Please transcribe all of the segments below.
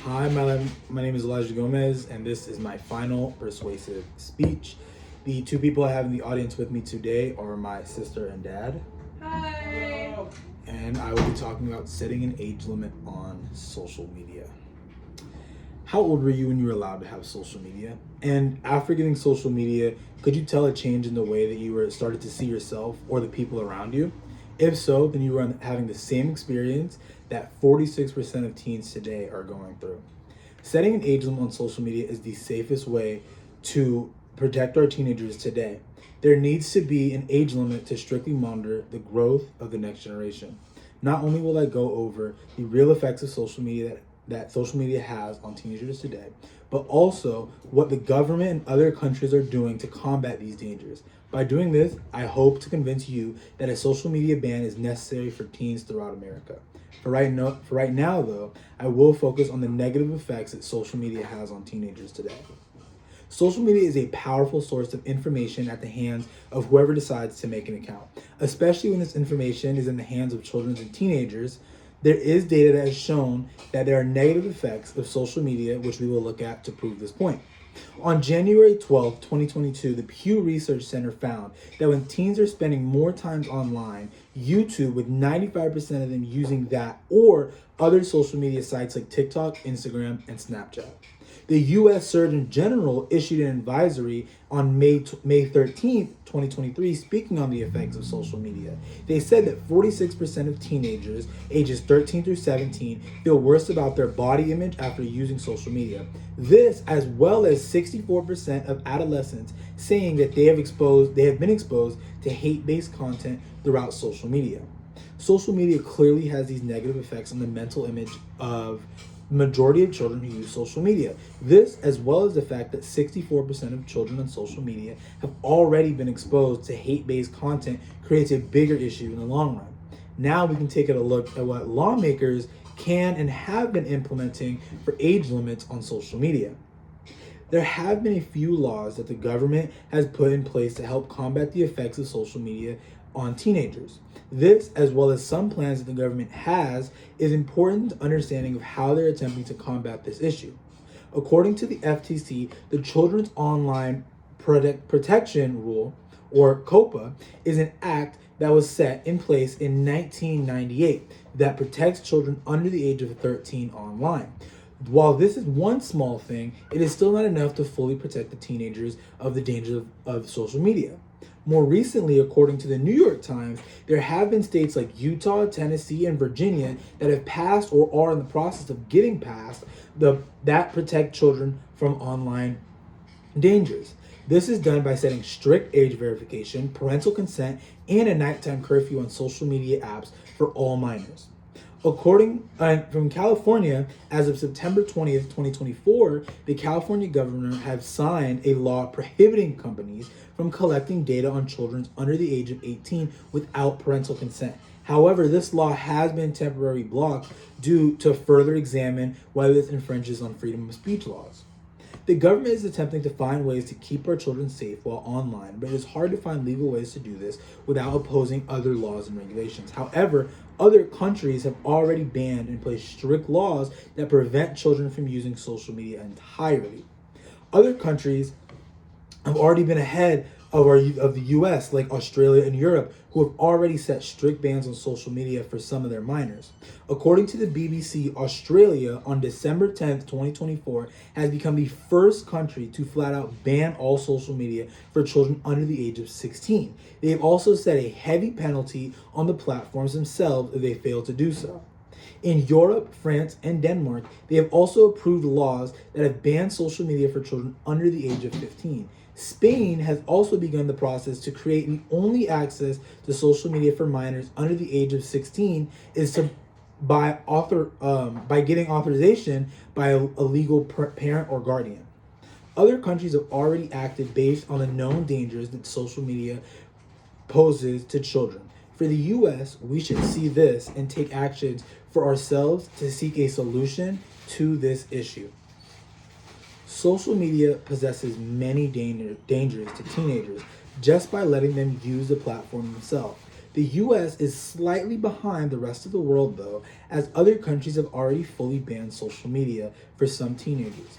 Hi, my name is Elijah Gomez, and this is my final persuasive speech. The two people I have in the audience with me today are my sister and dad. Hi. And I will be talking about setting an age limit on social media. How old were you when you were allowed to have social media? And after getting social media, could you tell a change in the way that you were started to see yourself or the people around you? If so, then you were having the same experience that 46% of teens today are going through. Setting an age limit on social media is the safest way to protect our teenagers today. There needs to be an age limit to strictly monitor the growth of the next generation. Not only will I go over the real effects of social media that social media has on teenagers today, but also what the government and other countries are doing to combat these dangers. By doing this, I hope to convince you that a social media ban is necessary for teens throughout America. For right now, though, I will focus on the negative effects that social media has on teenagers today. Social media is a powerful source of information at the hands of whoever decides to make an account, especially when this information is in the hands of children and teenagers. There is data that has shown that there are negative effects of social media, which we will look at to prove this point. On January 12th, 2022, the Pew Research Center found that when teens are spending more time online, YouTube, with 95% of them using that or other social media sites like TikTok, Instagram, and Snapchat. The U.S. Surgeon General issued an advisory on May 13th, 2023, speaking on the effects of social media. They said that 46% of teenagers ages 13 through 17 feel worse about their body image after using social media. This, as well as 64% of adolescents saying that they have been exposed to hate-based content throughout social media. Social media clearly has these negative effects on the mental image of majority of children who use social media. This, as well as the fact that 64% of children on social media have already been exposed to hate-based content, creates a bigger issue in the long run. Now we can take a look at what lawmakers can and have been implementing for age limits on social media. There have been a few laws that the government has put in place to help combat the effects of social media on teenagers. This, as well as some plans that the government has, is important to understanding of how they're attempting to combat this issue. According to the FTC, the Children's Online Protection Rule, or COPA, is an act that was set in place in 1998 that protects children under the age of 13 online. While this is one small thing, it is still not enough to fully protect the teenagers of the dangers of social media. More recently, according to the New York Times, there have been states like Utah, Tennessee, and Virginia that have passed or are in the process of getting passed that protect children from online dangers. This is done by setting strict age verification, parental consent, and a nighttime curfew on social media apps for all minors. According from California, as of September 20th, 2024, the California governor has signed a law prohibiting companies from collecting data on children under the age of 18 without parental consent. However, this law has been temporarily blocked due to further examine whether this infringes on freedom of speech laws. The government is attempting to find ways to keep our children safe while online, but it is hard to find legal ways to do this without opposing other laws and regulations. However, other countries have already banned and placed strict laws that prevent children from using social media entirely. Other countries have already been ahead of the US, like Australia and Europe, who have already set strict bans on social media for some of their minors. According to the BBC, Australia on December 10th, 2024, has become the first country to flat out ban all social media for children under the age of 16. They have also set a heavy penalty on the platforms themselves if they fail to do so. In Europe, France, and Denmark, they have also approved laws that have banned social media for children under the age of 15. Spain has also begun the process to create the only access to social media for minors under the age of 16 is by getting authorization by a legal parent or guardian. Other countries have already acted based on the known dangers that social media poses to children. For the U.S., we should see this and take actions for ourselves to seek a solution to this issue. Social media possesses many dangers to teenagers just by letting them use the platform themselves. The US is slightly behind the rest of the world, though, as other countries have already fully banned social media for some teenagers.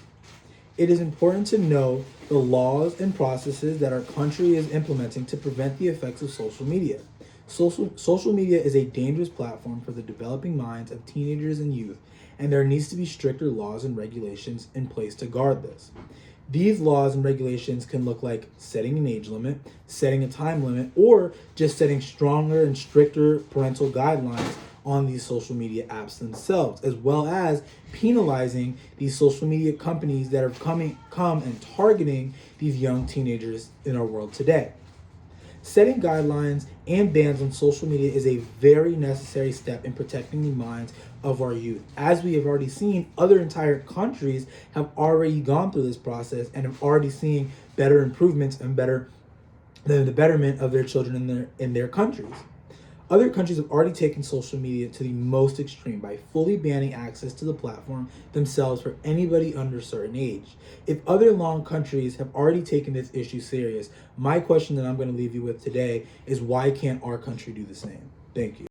It is important to know the laws and processes that our country is implementing to prevent the effects of social media. Social media is a dangerous platform for the developing minds of teenagers and youth, and there needs to be stricter laws and regulations in place to guard this. These laws and regulations can look like setting an age limit, setting a time limit, or just setting stronger and stricter parental guidelines on these social media apps themselves, as well as penalizing these social media companies that are come and targeting these young teenagers in our world today. Setting guidelines and bans on social media is a very necessary step in protecting the minds of our youth. As we have already seen, other entire countries have already gone through this process and have already seen better improvements and the betterment of their children in their countries. Other countries have already taken social media to the most extreme by fully banning access to the platform themselves for anybody under a certain age. If other long countries have already taken this issue serious, my question that I'm going to leave you with today is why can't our country do the same? Thank you.